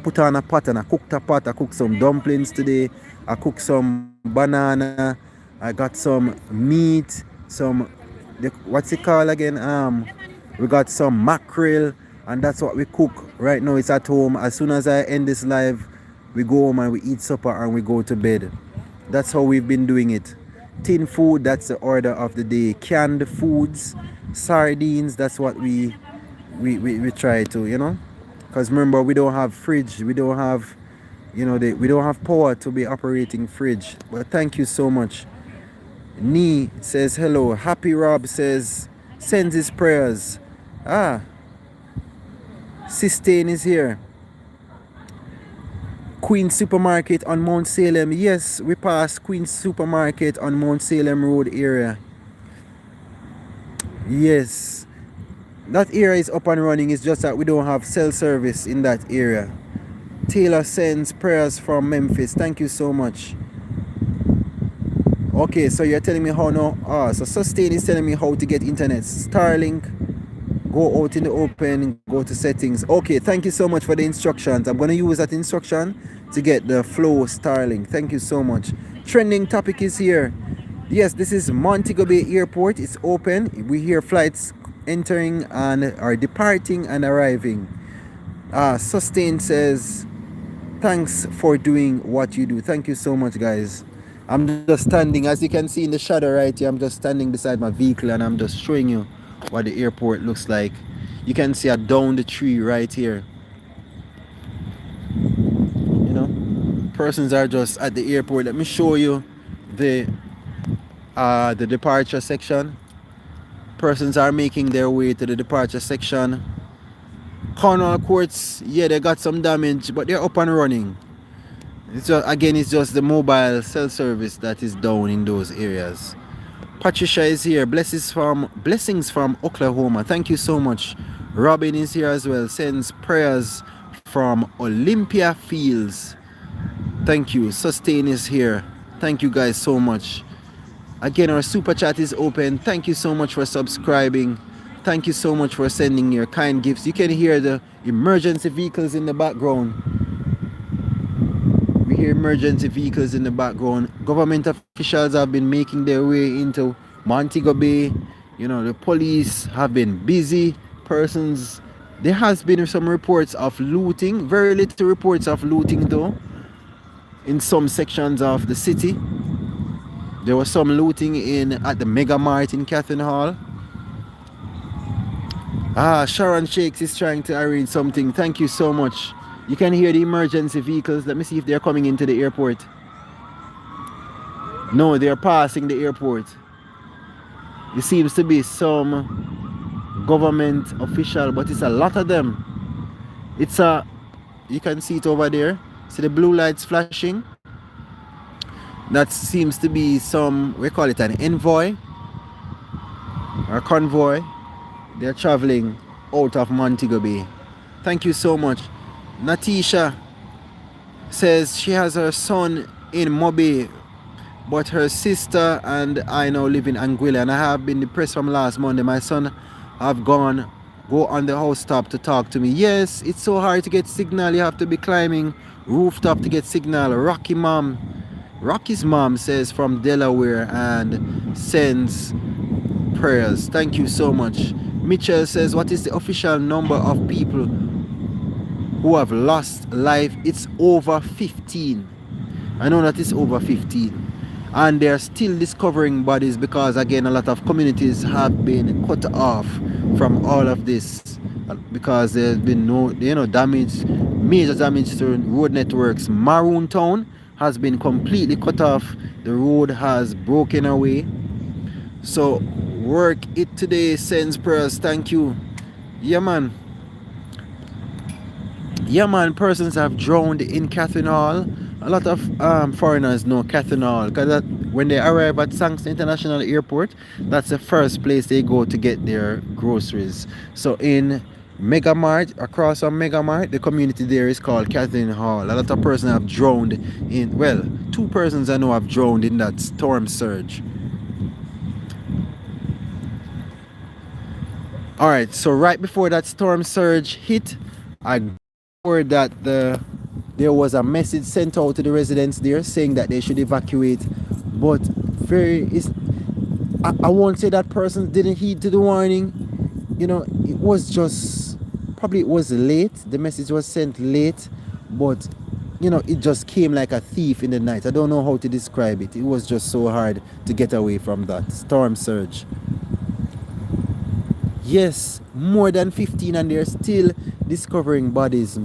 put on a pot and I cooked a pot. I cooked some dumplings today. I cooked some banana. I got some meat, what's it called again? We got some mackerel, and that's what we cook right now. It's at home. As soon as I end this live, we go home and we eat supper and we go to bed. That's how we've been doing it. Tin food, that's the order of the day. Canned foods, sardines, that's what we try to, you know, because remember, we don't have fridge, we don't have, we don't have power to be operating fridge. But thank you so much. Nee says hello. Happy Rob says sends his prayers. Sistine is here. Queen Supermarket on Mount Salem. Yes, we passed Queen Supermarket on Mount Salem Road area. Yes, that area is up and running. It's just that we don't have cell service in that area. Taylor sends prayers from Memphis. Thank you so much. Okay, so you're telling me how now. So Sustain is telling me how to get internet. Starlink. Go out in the open, go to settings. Okay, thank you so much for the instructions. I'm going to use that instruction to get the Flow Starlink. Thank you so much. Trending topic is here. Yes, this is Montego Bay Airport. It's open. We hear flights entering and are departing and arriving. Sustain says, thanks for doing what you do. Thank you so much, guys. I'm just standing, as you can see in the shadow right here, I'm just standing beside my vehicle and I'm just showing you what the airport looks like. You can see a down the tree right here. You know, persons are just at the airport. Let me show you the departure section. Persons are making their way to the departure section. Cornwall courts, yeah, they got some damage, but they're up and running. It's just, again, it's just the mobile cell service that is down in those areas. Patricia is here. Blessings from Oklahoma. Thank you so much. Robin is here as well. Sends prayers from Olympia Fields. Thank you. Sustain is here. Thank you guys so much. Again, our super chat is open. Thank you so much for subscribing. Thank you so much for sending your kind gifts. You can hear the emergency vehicles in the background. We hear emergency vehicles in the background. Government officials have been making their way into Montego Bay. You know, the police have been busy. Persons, there has been some reports of looting. Very little reports of looting though. In some sections of the city. There was some looting at the Mega Mart in Catherine Hall. Sharon Shakes is trying to arrange something. Thank you so much. You can hear the emergency vehicles. Let me see if they're coming into the airport. No, they're passing the airport. It seems to be some government official, but it's a lot of them. You can see it over there. See the blue lights flashing? That seems to be we call it an envoy or convoy. They're traveling out of Montego Bay. Thank you so much. Natisha says she has her son in Mobe, but her sister and I now live in Anguilla, and I have been depressed from last Monday. My son have go on the housetop to talk to me. Yes, it's so hard to get signal. You have to be climbing rooftop to get signal. Rocky's mom says from Delaware and sends prayers. Thank you so much. Mitchell says, what is the official number of people who have lost life? It's over 15. I know that it's over 15. And they're still discovering bodies because, again, a lot of communities have been cut off from all of this because there's been no, damage, major damage to road networks. Maroon Town has been completely cut off. The road has broken away. So work it today, sends prayers. Thank you. Yeah, man. Persons have drowned in Catherine Hall. A lot of foreigners know Catherine Hall because when they arrive at Sank's International Airport, that's the first place they go to get their groceries. So in Mega Mart, across from Mega Mart, the community there is called Catherine Hall. A lot of persons have drowned in, well, 2 persons I know have drowned in that storm surge. All right, so right before that storm surge hit, I heard that there was a message sent out to the residents there saying that they should evacuate, but I won't say that person didn't heed to the warning. It was just, probably it was late. The message was sent late, but it just came like a thief in the night. I don't know how to describe it. It was just so hard to get away from that storm surge. Yes, more than 15, and they're still discovering bodies.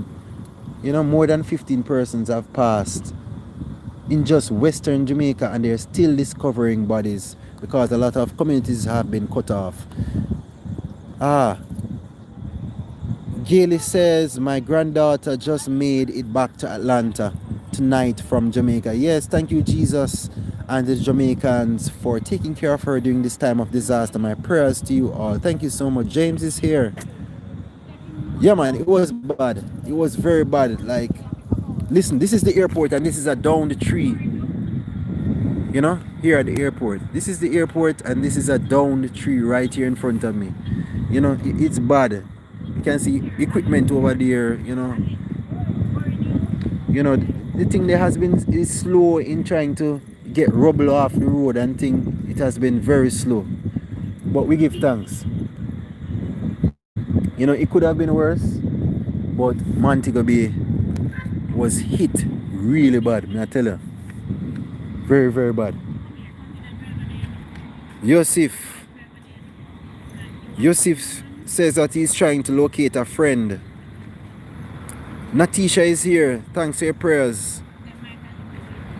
More than 15 persons have passed in just Western Jamaica, and they're still discovering bodies because a lot of communities have been cut off. Gailey says, my granddaughter just made it back to Atlanta tonight from Jamaica. Yes, thank you, Jesus, and the Jamaicans for taking care of her during this time of disaster. My prayers to you all. Thank you so much. James is here. Yeah, man, it was bad. It was very bad. Like, listen, this is the airport and this is a down the tree. Here at the airport. This is the airport and this is a down the tree right here in front of me. It's bad. You can see equipment over there, the thing there has been is slow in trying to get rubble off the road and thing. It has been very slow. But we give thanks. It could have been worse. but Montego Bay was hit really bad, may I tell you. Very, very bad. Yosef says that he's trying to locate a friend. Natisha is here. Thanks for your prayers.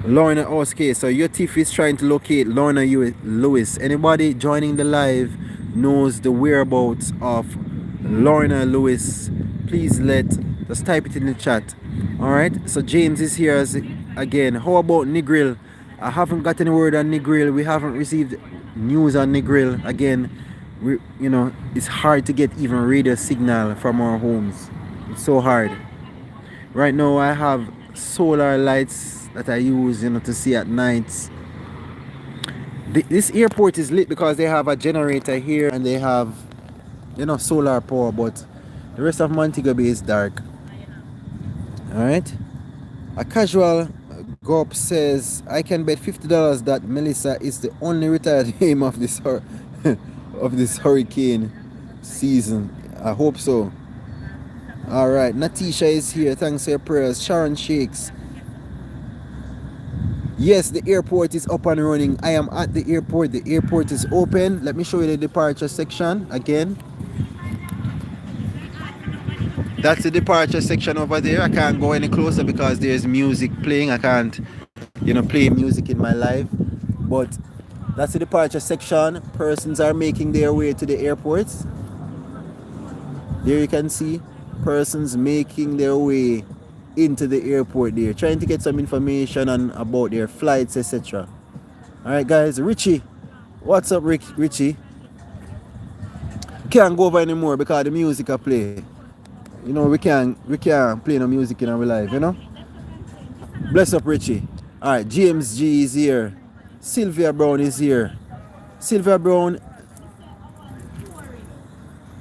Lorna, okay, so Yosef is trying to locate Lorna Lewis. Anybody joining the live knows the whereabouts of Lorna Lewis, please just type it in the chat. Alright, so James is here again. How about Negril? I haven't got any word on Negril. We haven't received news on Negril. Again, it's hard to get even radio signal from our homes. It's so hard. Right now I have solar lights that I use to see at nights. This airport is lit because they have a generator here and they have solar power, but the rest of Montego Bay is dark. Alright, a casual Gop says, I can bet $50 that Melissa is the only retired aim of this of this hurricane season. I hope so. Alright, Natisha is here. Thanks for your prayers. Sharon Shakes. Yes, the airport is up and running. I am at the airport. The airport is open. Let me show you the departure section again. That's the departure section over there. I can't go any closer because there's music playing. I can't, play music in my live. But that's the departure section. Persons are making their way to the airports. There you can see persons making their way into the airport there, trying to get some information about their flights, etc. Alright guys, Richie. What's up, Richie? Can't go over anymore because the music I play. We can't play no music in our life, Bless up, Richie. Alright, James G is here. Sylvia Brown is here. Sylvia Brown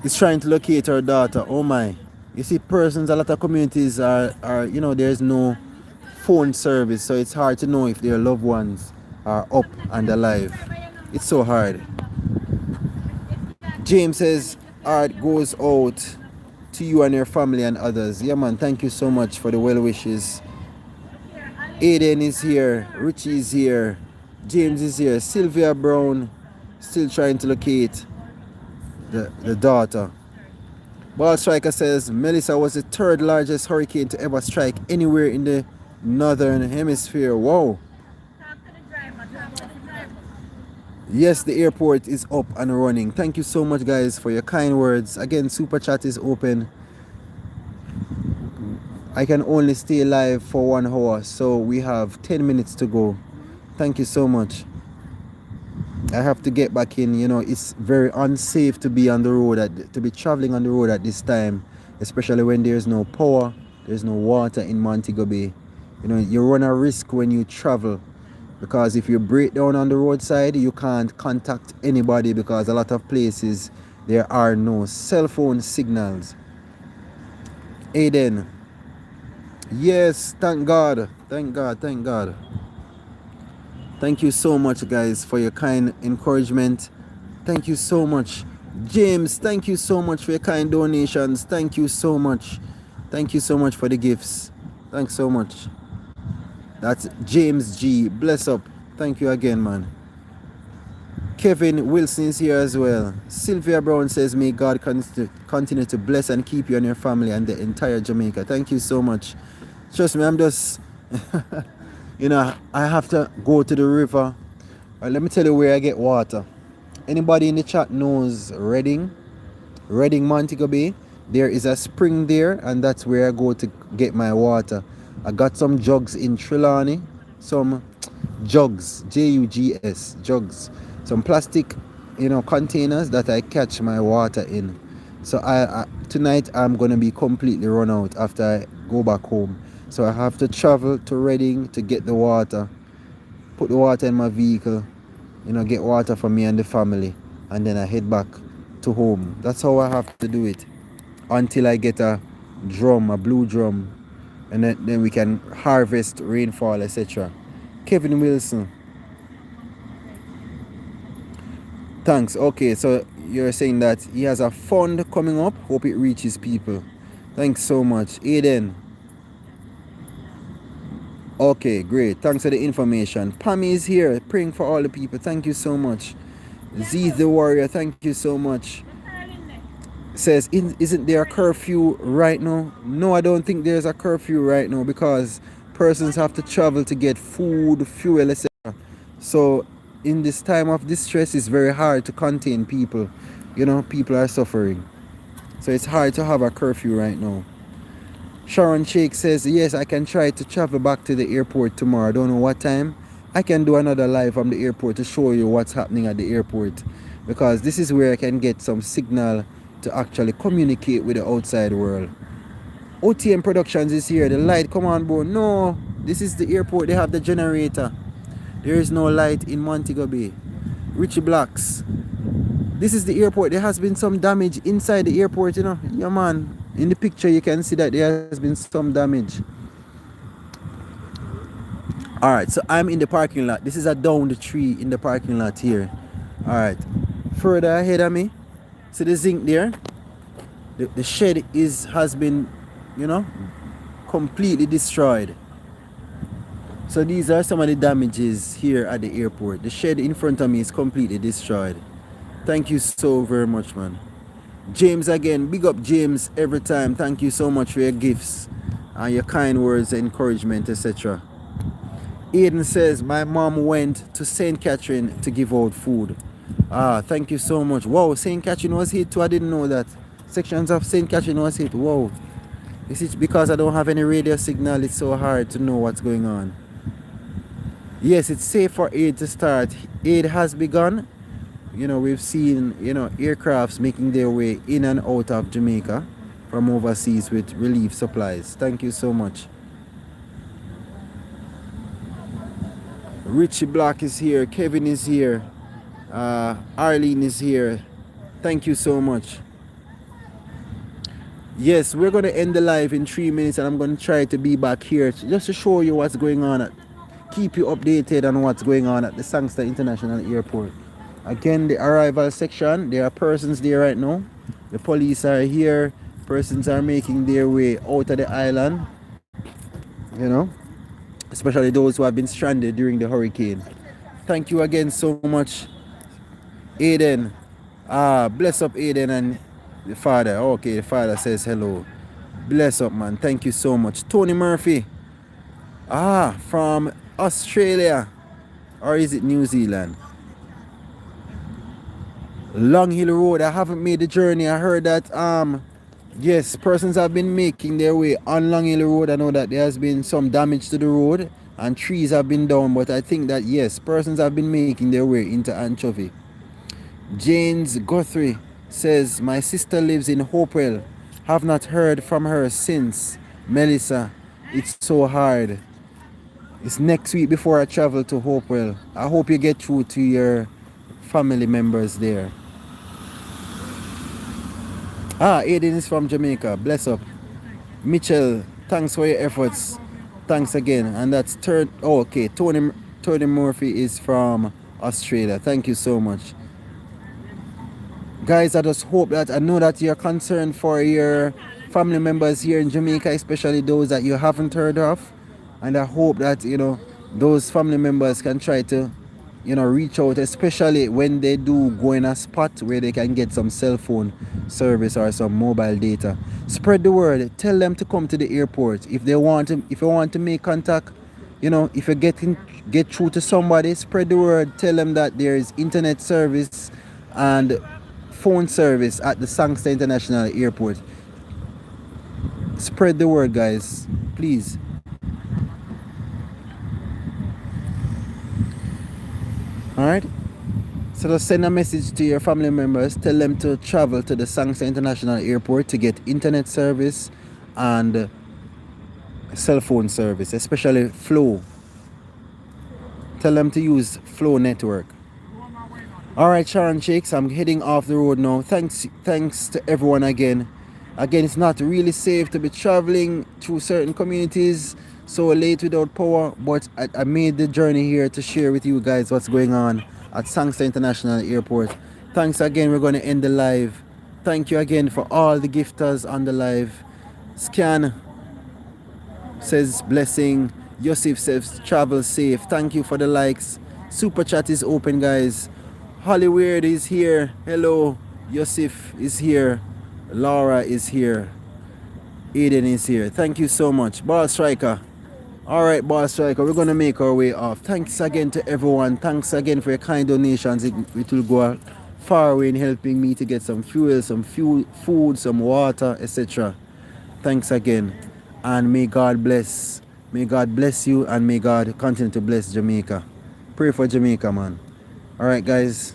is trying to locate her daughter. Oh my. You see, a lot of communities are there's no phone service, so it's hard to know if their loved ones are up and alive. It's so hard. James says, art goes out to you and your family and others. Yeah, man, thank you so much for the well wishes. Aiden is here. Richie is here. James is here. Sylvia Brown still trying to locate the daughter. Ball Striker says Melissa was the third largest hurricane to ever strike anywhere in the northern hemisphere. Wow. Yes, the airport is up and running. Thank you so much, guys, for your kind words. Again, Super Chat is open. I can only stay live for 1 hour, so we have 10 minutes to go. Thank you so much. I have to get back in. It's very unsafe to be on the road, to be traveling on the road at this time, especially when there's no power, there's no water in Montego Bay. You run a risk when you travel, because if you break down on the roadside, you can't contact anybody because a lot of places there are no cell phone signals. Aiden. Yes, thank God. Thank God. Thank God. Thank you so much, guys, for your kind encouragement. Thank you so much. James, thank you so much for your kind donations. Thank you so much. Thank you so much for the gifts. Thanks so much. That's James G. Bless up. Thank you again, man. Kevin Wilson is here as well. Sylvia Brown says, may God continue to bless and keep you and your family and the entire Jamaica. Thank you so much. Trust me, I'm just... I have to go to the river. Let me tell you where I get water. Anybody in the chat knows Reading, Montego Bay? There is a spring there, and that's where I go to get my water. I got some jugs in Trelawney, some jugs, Jugs, jugs, some plastic, containers that I catch my water in. So tonight I'm gonna be completely run out after I go back home. So I have to travel to Reading to get the water, put the water in my vehicle, get water for me and the family, and then I head back to home. That's how I have to do it until I get a blue drum, and then we can harvest rainfall, etc. Kevin Wilson. Thanks. Okay, so you're saying that he has a fund coming up. Hope it reaches people. Thanks so much. Aiden. Okay, great. Thanks for the information. Pammy is here praying for all the people. Thank you so much. Z the Warrior, thank you so much. Says, isn't there a curfew right now? No, I don't think there's a curfew right now because persons have to travel to get food, fuel, etc. So in this time of distress, it's very hard to contain people. You know, people are suffering. So it's hard to have a curfew right now. Sharon Shake says, yes, I can try to travel back to the airport tomorrow. I don't know what time. I can do another live from the airport to show you what's happening at the airport, because this is where I can get some signal to actually communicate with the outside world. OTM Productions is here. The light, come on, bro. No, this is the airport. They have the generator. There is no light in Montego Bay. Richie Blacks. This is the airport. There has been some damage inside the airport, you know. Yeah, man. In the picture, you can see that there has been some damage. All right, so I'm in the parking lot. This is a down the tree in the parking lot here. All right, further ahead of me, see the zinc there. The shed has been, you know, completely destroyed. So these are some of the damages here at the airport. The shed in front of me is completely destroyed. Thank you so very much, man. James again, big up James every time. Thank you so much for your gifts and your kind words, encouragement, etc. Aiden says, my mom went to St. Catherine to give out food. Thank you so much. Wow, St. Catherine was hit too. I didn't know that. Sections of St. Catherine was hit. Wow. This is because I don't have any radio signal. It's so hard to know what's going on. Yes, it's safe for aid to start. Aid has begun. You know, we've seen, you know, aircrafts making their way in and out of Jamaica from overseas with relief supplies. Thank you so much. Richie Black is here. Kevin is here. Arlene is here. Thank you so much. Yes, we're going to end the live in 3 minutes, and I'm going to try to be back here just to show you what's going on. Keep you updated on what's going on at the Sangster International Airport. Again, the arrival section, there are persons there right now. The police are here. Persons are making their way out of the island. You know, especially those who have been stranded during the hurricane. Thank you again so much, Aiden. Bless up Aiden and the father. Okay, the father says hello. Bless up, man. Thank you so much. Tony Murphy. From Australia. Or is it New Zealand? Long Hill Road. I haven't made the journey. I heard that yes, persons have been making their way on Long Hill Road. I know that there has been some damage to the road and trees have been down, but I think that yes, persons have been making their way into Anchovy. James Guthrie says, my sister lives in Hopewell. Have not heard from her since. Melissa, it's so hard. It's next week before I travel to Hopewell. I hope you get through to your family members there. Aiden is from Jamaica. Bless up. Mitchell, thanks for your efforts. Thanks again. And that's okay. Tony Murphy is from Australia. Thank you so much. Guys, I just hope that I know that you're concerned for your family members here in Jamaica, especially those that you haven't heard of. And I hope that, you know, those family members can try to, you know, reach out, especially when they do go in a spot where they can get some cell phone service or some mobile data. Spread the word. Tell them to come to the airport. If you want to make contact, you know, if you get through to somebody, spread the word. Tell them that there is internet service and phone service at the Sangster International Airport. Spread the word, guys, please. Alright, so just send a message to your family members. Tell them to travel to the Sangster International Airport to get internet service and cell phone service, especially Flow. Tell them to use Flow network. Alright, Sharon Shakes, I'm heading off the road now. Thanks to everyone again. Again, it's not really safe to be traveling through certain communities so late without power, but I made the journey here to share with you guys what's going on at Sangster International Airport. Thanks again. We're going to end the live. Thank you again for all the gifters on the live. Scan says blessing. Yosef says travel safe. Thank you for the likes. Super chat is open, guys. Hollyweird is here. Hello. Yosef is here. Laura is here. Aiden is here. Thank you so much. Ball striker. All right, Ball striker. We're going to make our way off. Thanks again to everyone. Thanks again for your kind donations. It will go far away in helping me to get some fuel, some food, some water, etc. Thanks again. And may God bless. May God bless you, and may God continue to bless Jamaica. Pray for Jamaica, man. All right, guys.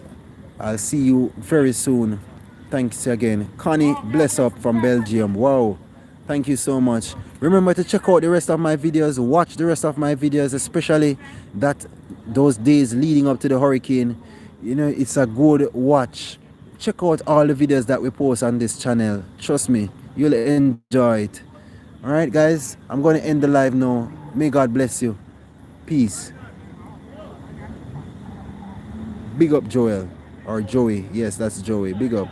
I'll see you very soon. Thanks again. Connie, bless up from Belgium. Wow. Thank you so much. Remember to check out the rest of my videos. Watch the rest of my videos, especially those days leading up to the hurricane. You know, it's a good watch. Check out all the videos that we post on this channel. Trust me, you'll enjoy it. All right, guys. I'm going to end the live now. May God bless you. Peace. Big up Joel. Or Joey. Yes, that's Joey. Big up.